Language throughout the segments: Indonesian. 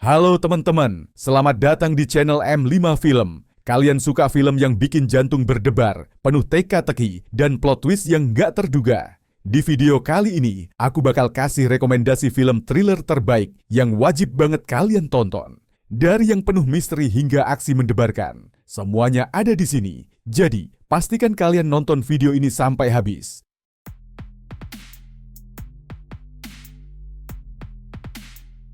Halo teman-teman, selamat datang di channel M5 Film. Kalian suka film yang bikin jantung berdebar, penuh teka-teki, dan plot twist yang nggak terduga? Di video kali ini, aku bakal kasih rekomendasi film thriller terbaik yang wajib banget kalian tonton. Dari yang penuh misteri hingga aksi mendebarkan, semuanya ada di sini. Jadi, pastikan kalian nonton video ini sampai habis.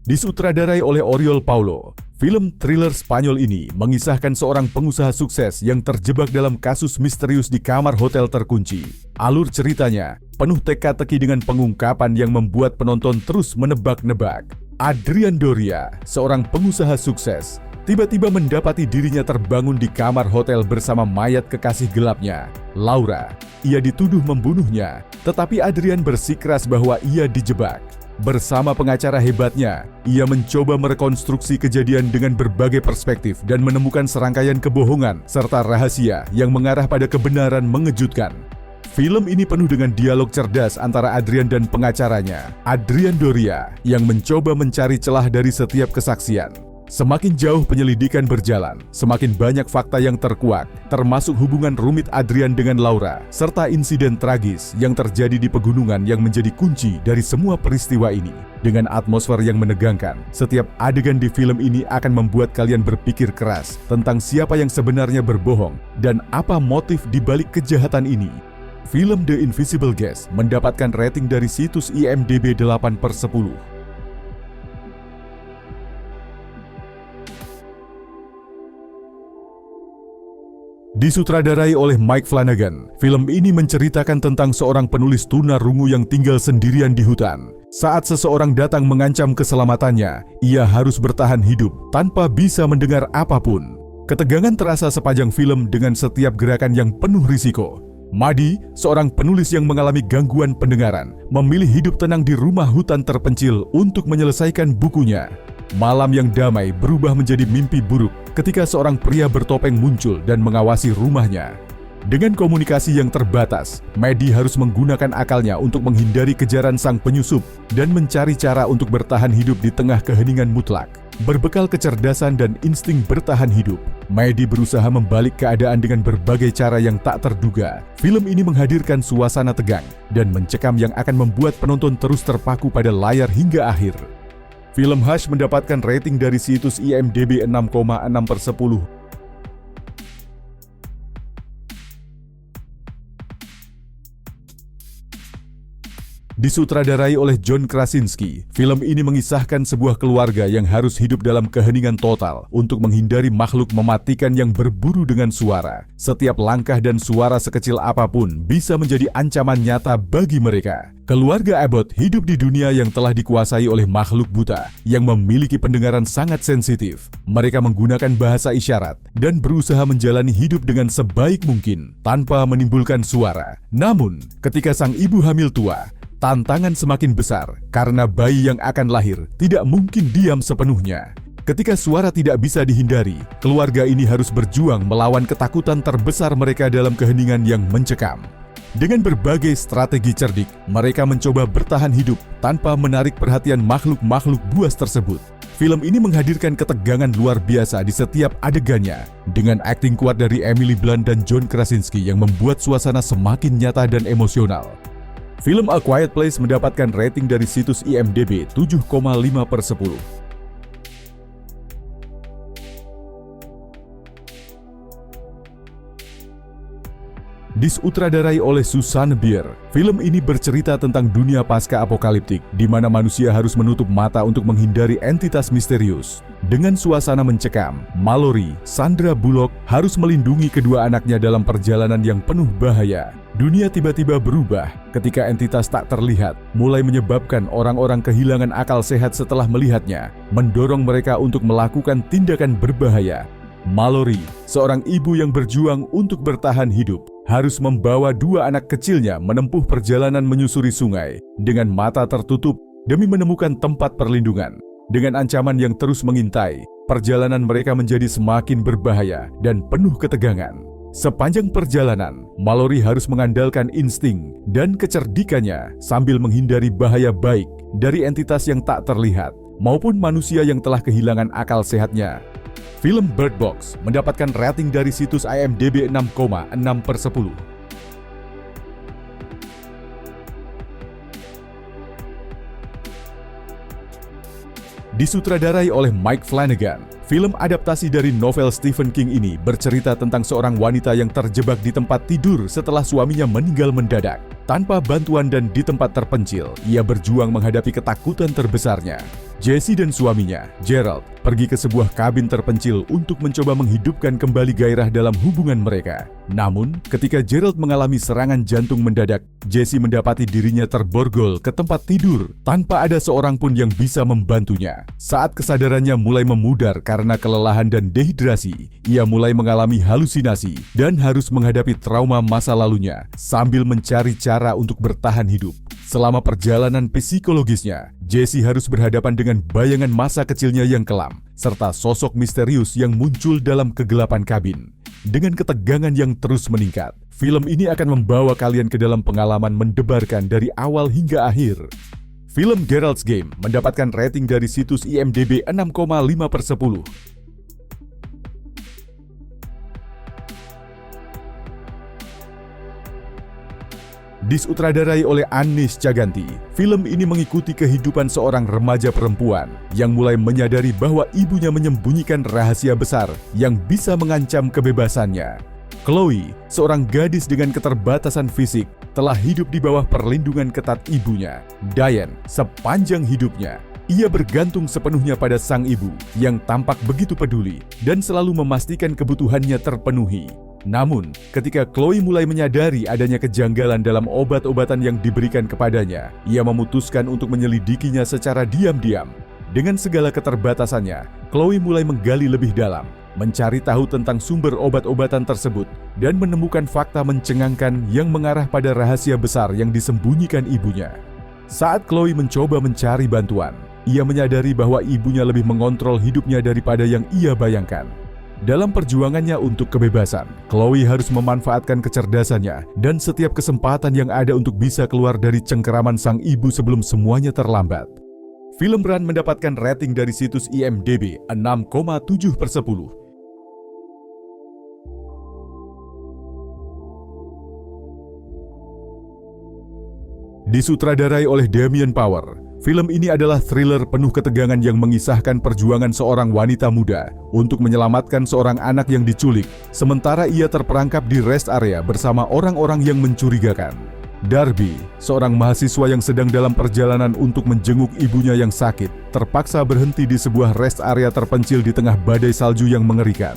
Disutradarai oleh Oriol Paulo, film thriller Spanyol ini mengisahkan seorang pengusaha sukses yang terjebak dalam kasus misterius di kamar hotel terkunci. Alur ceritanya penuh teka-teki dengan pengungkapan yang membuat penonton terus menebak-nebak. Adrian Doria, seorang pengusaha sukses, tiba-tiba mendapati dirinya terbangun di kamar hotel bersama mayat kekasih gelapnya, Laura. Ia dituduh membunuhnya, tetapi Adrian bersikeras bahwa ia dijebak. Bersama pengacara hebatnya, ia mencoba merekonstruksi kejadian dengan berbagai perspektif dan menemukan serangkaian kebohongan serta rahasia yang mengarah pada kebenaran mengejutkan. Film ini penuh dengan dialog cerdas antara Adrian dan pengacaranya, Adrian Doria, yang mencoba mencari celah dari setiap kesaksian. Semakin jauh penyelidikan berjalan, semakin banyak fakta yang terkuak, termasuk hubungan rumit Adrian dengan Laura, serta insiden tragis yang terjadi di pegunungan yang menjadi kunci dari semua peristiwa ini. Dengan atmosfer yang menegangkan, setiap adegan di film ini akan membuat kalian berpikir keras tentang siapa yang sebenarnya berbohong dan apa motif di balik kejahatan ini. Film The Invisible Guest mendapatkan rating dari situs IMDb 8/10. Disutradarai oleh Mike Flanagan, film ini menceritakan tentang seorang penulis tunarungu yang tinggal sendirian di hutan. Saat seseorang datang mengancam keselamatannya, ia harus bertahan hidup tanpa bisa mendengar apapun. Ketegangan terasa sepanjang film dengan setiap gerakan yang penuh risiko. Madi, seorang penulis yang mengalami gangguan pendengaran, memilih hidup tenang di rumah hutan terpencil untuk menyelesaikan bukunya. Malam yang damai berubah menjadi mimpi buruk ketika seorang pria bertopeng muncul dan mengawasi rumahnya. Dengan komunikasi yang terbatas, Madi harus menggunakan akalnya untuk menghindari kejaran sang penyusup dan mencari cara untuk bertahan hidup di tengah keheningan mutlak. Berbekal kecerdasan dan insting bertahan hidup, Madi berusaha membalik keadaan dengan berbagai cara yang tak terduga. Film ini menghadirkan suasana tegang dan mencekam yang akan membuat penonton terus terpaku pada layar hingga akhir. Film Hush mendapatkan rating dari situs IMDb 6,6/10. Disutradarai oleh John Krasinski, film ini mengisahkan sebuah keluarga yang harus hidup dalam keheningan total untuk menghindari makhluk mematikan yang berburu dengan suara. Setiap langkah dan suara sekecil apapun bisa menjadi ancaman nyata bagi mereka. Keluarga Abbott hidup di dunia yang telah dikuasai oleh makhluk buta yang memiliki pendengaran sangat sensitif. Mereka menggunakan bahasa isyarat dan berusaha menjalani hidup dengan sebaik mungkin tanpa menimbulkan suara. Namun, ketika sang ibu hamil tua, tantangan semakin besar karena bayi yang akan lahir tidak mungkin diam sepenuhnya. Ketika suara tidak bisa dihindari, keluarga ini harus berjuang melawan ketakutan terbesar mereka dalam keheningan yang mencekam. Dengan berbagai strategi cerdik, mereka mencoba bertahan hidup tanpa menarik perhatian makhluk-makhluk buas tersebut. Film ini menghadirkan ketegangan luar biasa di setiap adegannya, dengan akting kuat dari Emily Blunt dan John Krasinski yang membuat suasana semakin nyata dan emosional. Film A Quiet Place mendapatkan rating dari situs IMDb 7,5/10. Disutradarai oleh Susanne Bier, film ini bercerita tentang dunia pasca-apokaliptik di mana manusia harus menutup mata untuk menghindari entitas misterius. Dengan suasana mencekam, Mallory, Sandra Bullock, harus melindungi kedua anaknya dalam perjalanan yang penuh bahaya. Dunia tiba-tiba berubah ketika entitas tak terlihat, mulai menyebabkan orang-orang kehilangan akal sehat setelah melihatnya, mendorong mereka untuk melakukan tindakan berbahaya. Mallory, seorang ibu yang berjuang untuk bertahan hidup, harus membawa dua anak kecilnya menempuh perjalanan menyusuri sungai dengan mata tertutup demi menemukan tempat perlindungan. Dengan ancaman yang terus mengintai, perjalanan mereka menjadi semakin berbahaya dan penuh ketegangan. Sepanjang perjalanan, Mallory harus mengandalkan insting dan kecerdikannya sambil menghindari bahaya baik dari entitas yang tak terlihat. maupun manusia yang telah kehilangan akal sehatnya. Film Bird Box mendapatkan rating dari situs IMDb 6,6/10. Disutradarai oleh Mike Flanagan, film adaptasi dari novel Stephen King ini bercerita tentang seorang wanita yang terjebak di tempat tidur setelah suaminya meninggal mendadak. Tanpa bantuan dan di tempat terpencil, ia berjuang menghadapi ketakutan terbesarnya. Jesse dan suaminya, Gerald, pergi ke sebuah kabin terpencil untuk mencoba menghidupkan kembali gairah dalam hubungan mereka. Namun, ketika Gerald mengalami serangan jantung mendadak, Jesse mendapati dirinya terborgol ke tempat tidur tanpa ada seorang pun yang bisa membantunya. Saat kesadarannya mulai memudar karena kelelahan dan dehidrasi, ia mulai mengalami halusinasi dan harus menghadapi trauma masa lalunya sambil mencari cara untuk bertahan hidup. Selama perjalanan psikologisnya, Jesse harus berhadapan dengan bayangan masa kecilnya yang kelam, serta sosok misterius yang muncul dalam kegelapan kabin. Dengan ketegangan yang terus meningkat, film ini akan membawa kalian ke dalam pengalaman mendebarkan dari awal hingga akhir. Film Gerald's Game mendapatkan rating dari situs IMDb 6,5/10. Disutradarai oleh Anish Chaganty, film ini mengikuti kehidupan seorang remaja perempuan yang mulai menyadari bahwa ibunya menyembunyikan rahasia besar yang bisa mengancam kebebasannya. Chloe, seorang gadis dengan keterbatasan fisik, telah hidup di bawah perlindungan ketat ibunya, Diane. Sepanjang hidupnya, ia bergantung sepenuhnya pada sang ibu yang tampak begitu peduli dan selalu memastikan kebutuhannya terpenuhi. Namun, ketika Chloe mulai menyadari adanya kejanggalan dalam obat-obatan yang diberikan kepadanya, ia memutuskan untuk menyelidikinya secara diam-diam. Dengan segala keterbatasannya, Chloe mulai menggali lebih dalam, mencari tahu tentang sumber obat-obatan tersebut, dan menemukan fakta mencengangkan yang mengarah pada rahasia besar yang disembunyikan ibunya. Saat Chloe mencoba mencari bantuan, ia menyadari bahwa ibunya lebih mengontrol hidupnya daripada yang ia bayangkan. Dalam perjuangannya untuk kebebasan, Chloe harus memanfaatkan kecerdasannya dan setiap kesempatan yang ada untuk bisa keluar dari cengkeraman sang ibu sebelum semuanya terlambat. Film Run mendapatkan rating dari situs IMDb 6,7/10. Disutradarai oleh Damien Power, film ini adalah thriller penuh ketegangan yang mengisahkan perjuangan seorang wanita muda untuk menyelamatkan seorang anak yang diculik, sementara ia terperangkap di rest area bersama orang-orang yang mencurigakan. Darby, seorang mahasiswa yang sedang dalam perjalanan untuk menjenguk ibunya yang sakit, terpaksa berhenti di sebuah rest area terpencil di tengah badai salju yang mengerikan.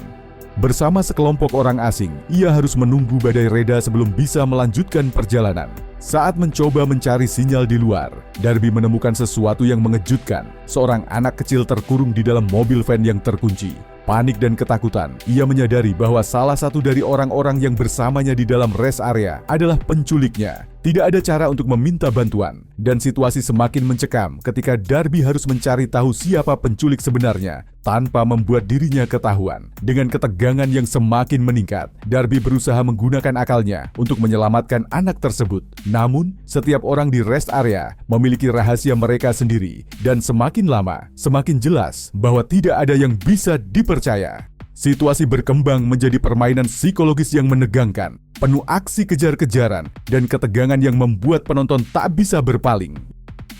Bersama sekelompok orang asing, ia harus menunggu badai reda sebelum bisa melanjutkan perjalanan. Saat mencoba mencari sinyal di luar, Darby menemukan sesuatu yang mengejutkan. Seorang anak kecil terkurung di dalam mobil van yang terkunci. Panik dan ketakutan, ia menyadari bahwa salah satu dari orang-orang yang bersamanya di dalam rest area adalah penculiknya. Tidak ada cara untuk meminta bantuan, dan situasi semakin mencekam ketika Darby harus mencari tahu siapa penculik sebenarnya tanpa membuat dirinya ketahuan. Dengan ketegangan yang semakin meningkat, Darby berusaha menggunakan akalnya untuk menyelamatkan anak tersebut. Namun, setiap orang di rest area memiliki rahasia mereka sendiri, dan semakin lama, semakin jelas bahwa tidak ada yang bisa dipercaya. Situasi berkembang menjadi permainan psikologis yang menegangkan, penuh aksi kejar-kejaran, dan ketegangan yang membuat penonton tak bisa berpaling.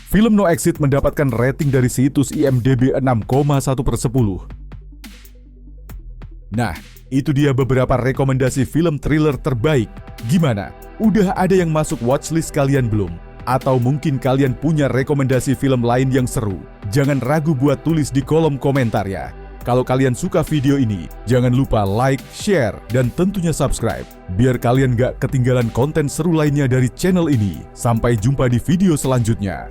Film No Exit mendapatkan rating dari situs IMDb 6,1/10. Nah, itu dia beberapa rekomendasi film thriller terbaik. Gimana? Udah ada yang masuk watchlist kalian belum? Atau mungkin kalian punya rekomendasi film lain yang seru? Jangan ragu buat tulis di kolom komentar ya. Kalau kalian suka video ini, jangan lupa like, share, dan tentunya subscribe, biar kalian gak ketinggalan konten seru lainnya dari channel ini. Sampai jumpa di video selanjutnya.